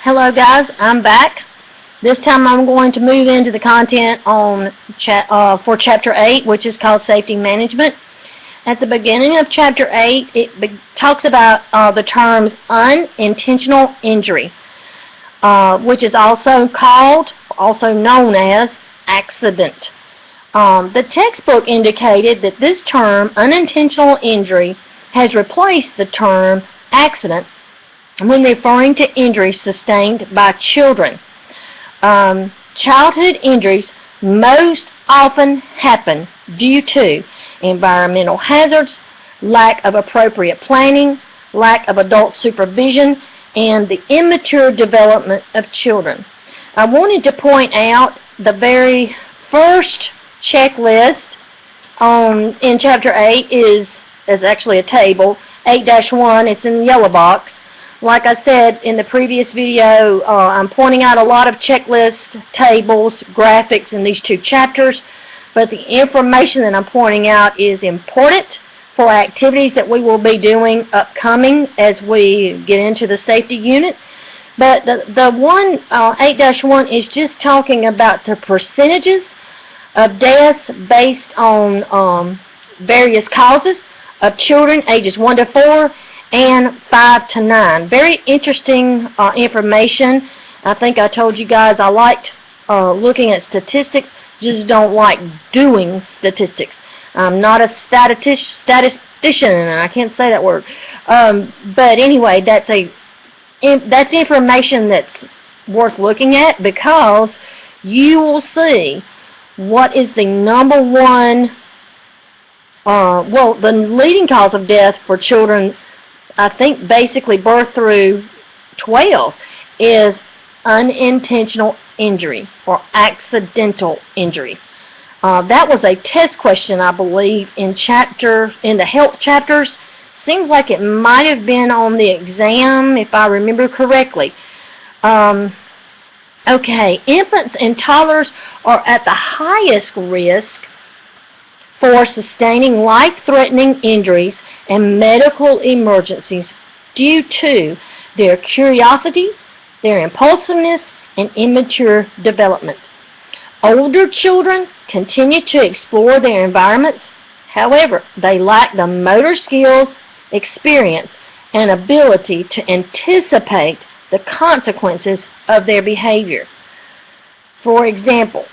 Hello guys, I'm back. This time I'm going to move into the content on for Chapter 8, which is called Safety Management. At the beginning of Chapter 8, it talks about the terms unintentional injury, which is also known as accident. The textbook indicated that this term, unintentional injury, has replaced the term accident when referring to injuries sustained by children. Childhood injuries most often happen due to environmental hazards, lack of appropriate planning, lack of adult supervision, and the immature development of children. I wanted to point out the very first checklist in Chapter 8 is actually a table, 8-1, it's in the yellow box. Like I said in the previous video, I'm pointing out a lot of checklist tables, graphics in these two chapters, but the information that I'm pointing out is important for activities that we will be doing upcoming as we get into the safety unit. But the one 8-1 is just talking about the percentages of deaths based on various causes of children ages 1 to 4 and 5 to 9. Very interesting information. I think I told you guys I liked looking at statistics, just don't like doing statistics. I'm not a statistician, and I can't say that word. But anyway, that's information that's worth looking at, because you will see what is the number one, the leading cause of death for children, I think basically birth through 12, is unintentional injury or accidental injury. That was a test question, I believe, in the health chapters. Seems like it might have been on the exam, if I remember correctly. Okay, infants and toddlers are at the highest risk for sustaining life-threatening injuries and medical emergencies due to their curiosity, their impulsiveness, and immature development. Older children continue to explore their environments. However, they lack the motor skills, experience, and ability to anticipate the consequences of their behavior. For example,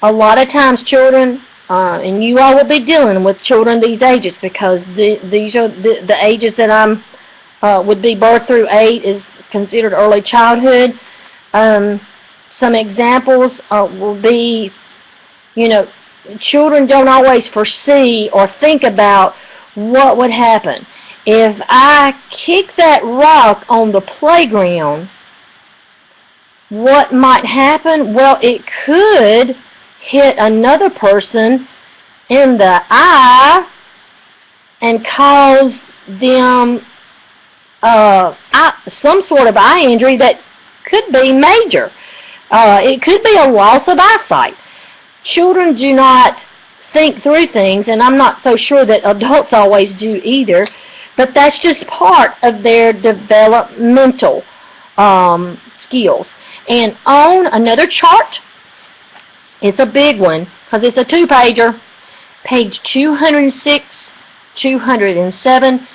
a lot of times children, and you all will be dealing with children these ages, because these are the ages that would be birth through 8 is considered early childhood. Some examples will be, children don't always foresee or think about what would happen. If I kick that rock on the playground, what might happen? Well, it could hit another person in the eye and cause them some sort of eye injury that could be major. It could be a loss of eyesight. Children do not think through things, and I'm not so sure that adults always do either, but that's just part of their developmental skills. And on another chart, it's a big one because it's a 2-pager, page 206, 207,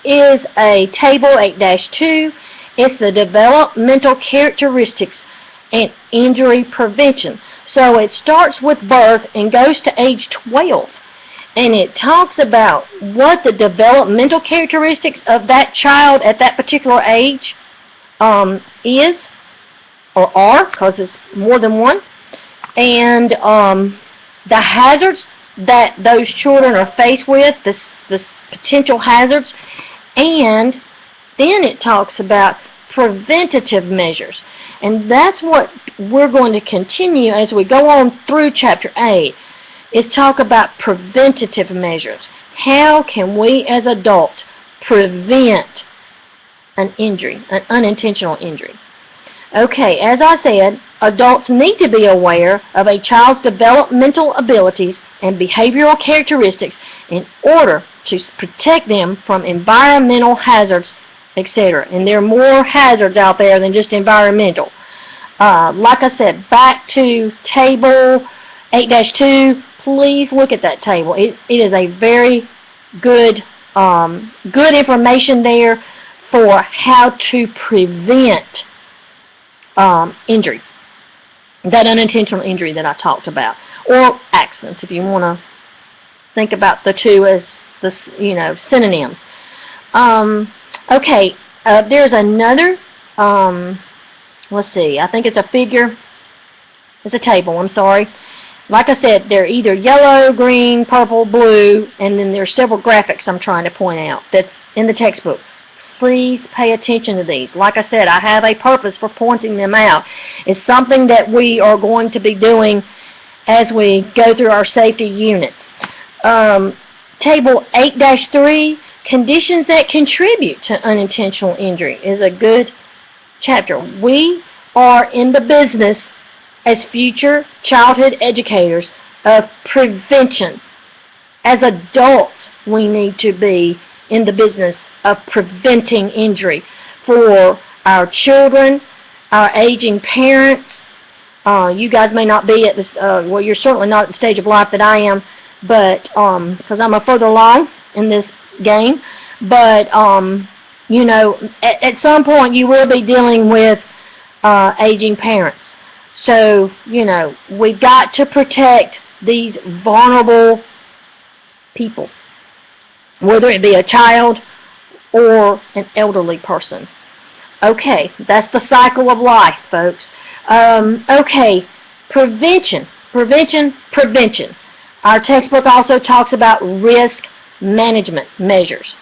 is a table 8-2. It's the developmental characteristics and injury prevention. So it starts with birth and goes to age 12. And it talks about what the developmental characteristics of that child at that particular age is, or are, because it's more than one, and the hazards that those children are faced with, the potential hazards, and then it talks about preventative measures. And that's what we're going to continue as we go on through Chapter 8, is talk about preventative measures. How can we as adults prevent an injury, an unintentional injury? Okay, as I said, adults need to be aware of a child's developmental abilities and behavioral characteristics in order to protect them from environmental hazards etc. And there are more hazards out there than just environmental. Like I said, back to table 8-2, please look at that table. It is a very good, good information there for how to prevent injury, that unintentional injury that I talked about, or accidents, if you want to think about the two as the synonyms. Okay, there's another. Let's see. I think it's a figure. It's a table. I'm sorry. Like I said, they're either yellow, green, purple, blue, and then there's several graphics I'm trying to point out that's in the textbook. Please pay attention to these. Like I said, I have a purpose for pointing them out. It's something that we are going to be doing as we go through our safety unit. Table 8-3, conditions that contribute to unintentional injury, is a good chapter. We are in the business as future childhood educators of prevention. As adults, we need to be in the business of preventing injury for our children, our aging parents. You guys may not be at this, well, you're certainly not at the stage of life that I am, but because I'm further along in this game. But you know, at some point you will be dealing with aging parents. So, you know, we've got to protect these vulnerable people, whether it be a child or an elderly person. Okay, that's the cycle of life, folks. Okay, prevention. Our textbook also talks about risk management measures.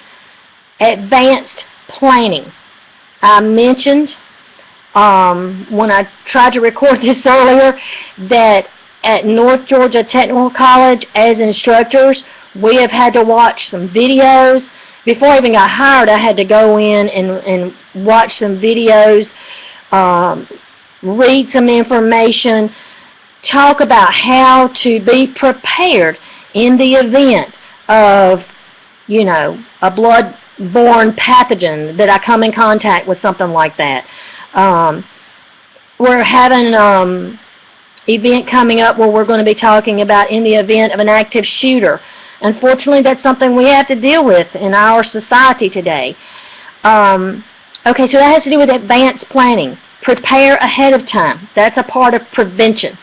Advanced planning. I mentioned when I tried to record this earlier that at North Georgia Technical College, as instructors, we have had to watch some videos. Before I even got hired, I had to go in and watch some videos, read some information, talk about how to be prepared in the event of, you know, a blood-borne pathogen that I come in contact with, something like that. We're having an event coming up where we're going to be talking about in the event of an active shooter. Unfortunately, that's something we have to deal with in our society today. Okay, so that has to do with advanced planning. Prepare ahead of time. That's a part of prevention.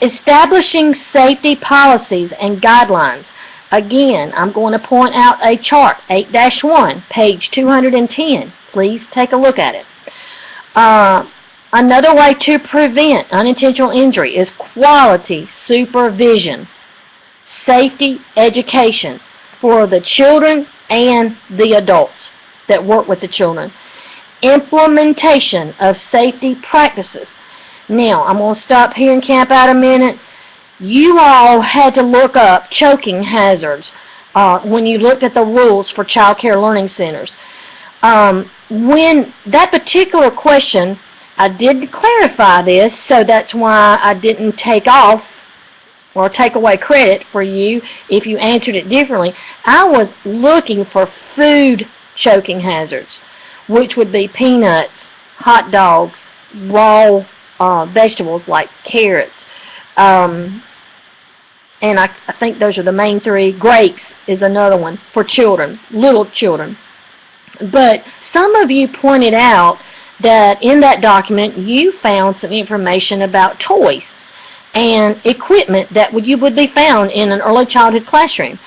Establishing safety policies and guidelines. Again, I'm going to point out a chart, 8-1, page 210. Please take a look at it. Another way to prevent unintentional injury is quality supervision, safety education for the children and the adults that work with the children. Implementation of safety practices. Now, I'm going to stop here and camp out a minute. You all had to look up choking hazards when you looked at the rules for child care learning centers. When that particular question, I did clarify this, so that's why I didn't take off or take away credit for you if you answered it differently. I was looking for food choking hazards, which would be peanuts, hot dogs, raw vegetables like carrots, and I think those are the main three. Grapes is another one for children, little children. But some of you pointed out that in that document you found some information about toys and equipment that would be found in an early childhood classroom.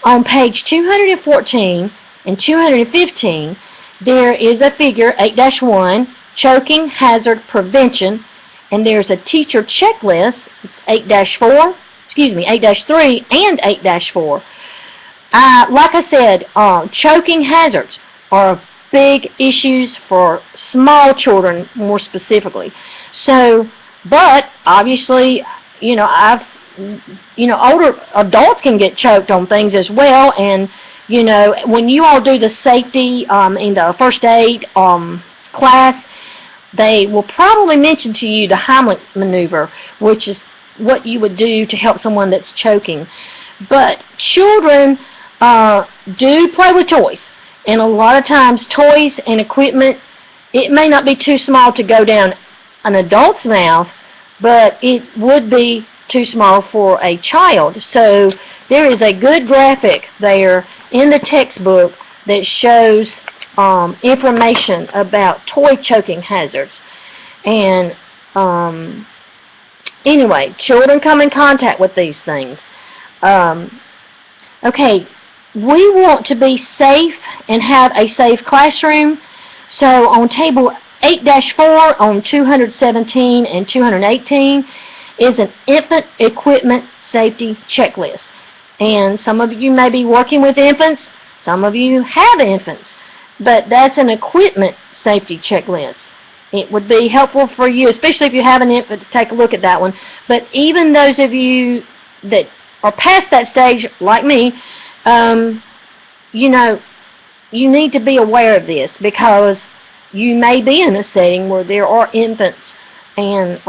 On page 214 and 215, there is a figure, 8-1, choking hazard prevention, and there's a teacher checklist. It's 8-4, excuse me, 8-3 and 8-4. Like I said, choking hazards are big issues for small children more specifically. So, but obviously, you know, older adults can get choked on things as well. And you know, when you all do the safety in the first aid class, they will probably mention to you the Heimlich maneuver, which is what you would do to help someone that's choking. But children do play with toys. And a lot of times toys and equipment, it may not be too small to go down an adult's mouth, but it would be too small for a child. So there is a good graphic there in the textbook that shows information about toy choking hazards. And anyway, children come in contact with these things. Okay, we want to be safe and have a safe classroom. So on table 8-4 on 217 and 218 is an infant equipment safety checklist. And some of you may be working with infants, some of you have infants, but that's an equipment safety checklist. It would be helpful for you, especially if you have an infant, to take a look at that one. But even those of you that are past that stage, like me, you know, you need to be aware of this, because you may be in a setting where there are infants. And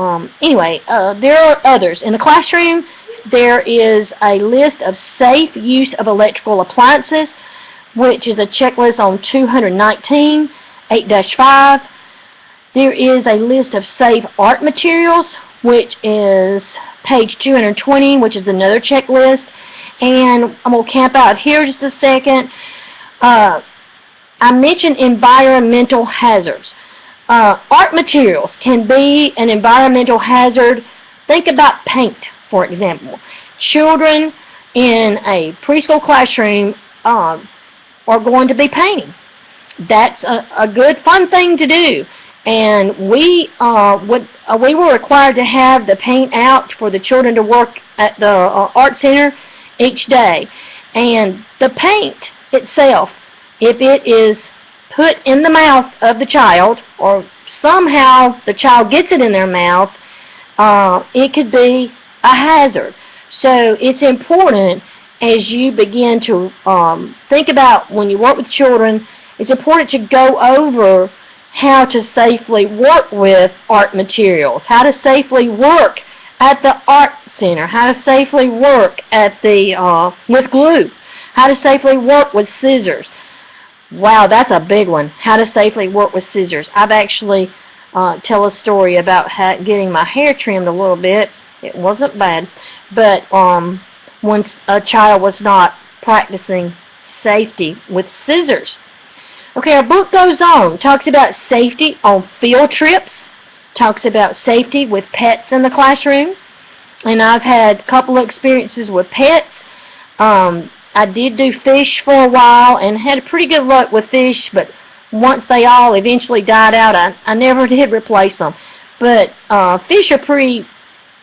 anyway, there are others. In the classroom, there is a list of safe use of electrical appliances, which is a checklist on 219, 8-5. There is a list of safe art materials, which is page 220, which is another checklist. And I'm going to camp out here just a second. I mentioned environmental hazards. Art materials can be an environmental hazard. Think about paint, for example. Children in a preschool classroom are going to be painting. That's a good, fun thing to do. And we were required to have the paint out for the children to work at the art center each day. And the paint itself, if it is put in the mouth of the child, or somehow the child gets it in their mouth, it could be a hazard. So it's important, as you begin to think about when you work with children, it's important to go over how to safely work with art materials, how to safely work at the art center, how to safely work at the with glue, how to safely work with scissors. Wow, that's a big one. How to safely work with scissors. I've actually tell a story about getting my hair trimmed a little bit. It wasn't bad, but when a child was not practicing safety with scissors. Okay, our book goes on, talks about safety on field trips, talks about safety with pets in the classroom, and I've had a couple of experiences with pets. I did do fish for a while and had pretty good luck with fish, but once they all eventually died out, I never did replace them. But fish are pretty,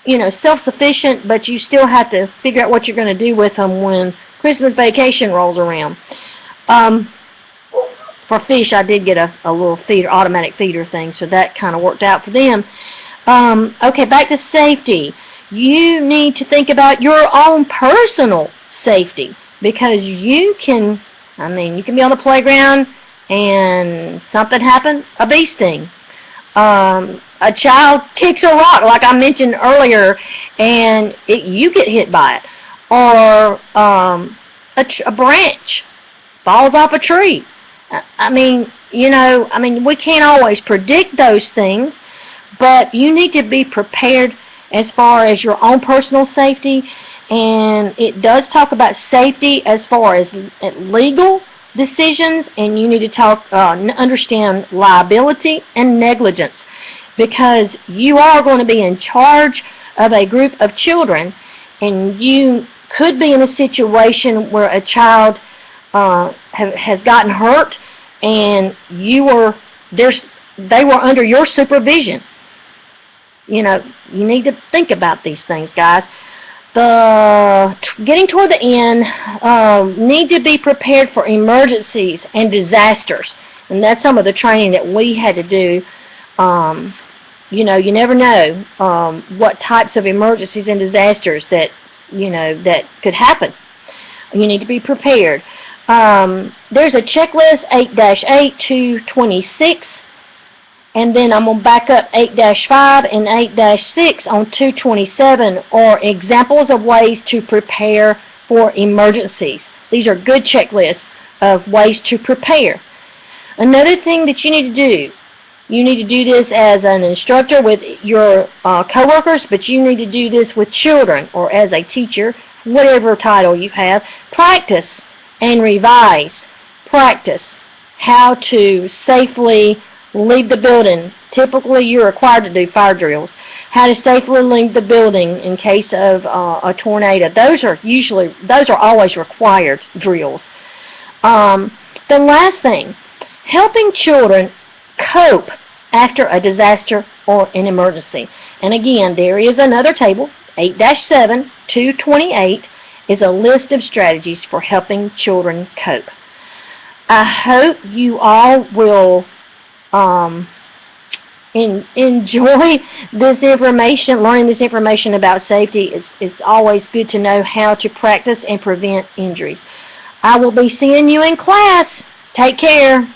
you know, self-sufficient, but you still have to figure out what you're going to do with them when Christmas vacation rolls around. For fish, I did get a little feeder, automatic feeder thing, so that kind of worked out for them. Okay, back to safety. You need to think about your own personal safety, because you can, you can be on the playground and something happened, a bee sting. A child kicks a rock, like I mentioned earlier, and you get hit by it. Or a branch falls off a tree. We can't always predict those things, but you need to be prepared as far as your own personal safety. And it does talk about safety as far as legal decisions, and you need to understand liability and negligence, because you are going to be in charge of a group of children, and you could be in a situation where a child has gotten hurt, and they were under your supervision. You need to think about these things, guys. Getting toward the end, need to be prepared for emergencies and disasters, and that's some of the training that we had to do. You never know what types of emergencies and disasters that could happen. You need to be prepared. There's a checklist 8-8 to 26, and then I'm going to back up 8-5 and 8-6 on 227 are examples of ways to prepare for emergencies. These are good checklists of ways to prepare. Another thing that you need to do, you need to do this as an instructor with your coworkers, but you need to do this with children or as a teacher, whatever title you have. Practice and revise. Practice how to safely leave the building. Typically, you're required to do fire drills. How to safely leave the building in case of a tornado. Those are always required drills. The last thing, helping children cope after a disaster or an emergency. And again, there is another table, 8-7, 228, is a list of strategies for helping children cope. I hope you all will enjoy this information, learning this information about safety. It's always good to know how to practice and prevent injuries. I will be seeing you in class. Take care.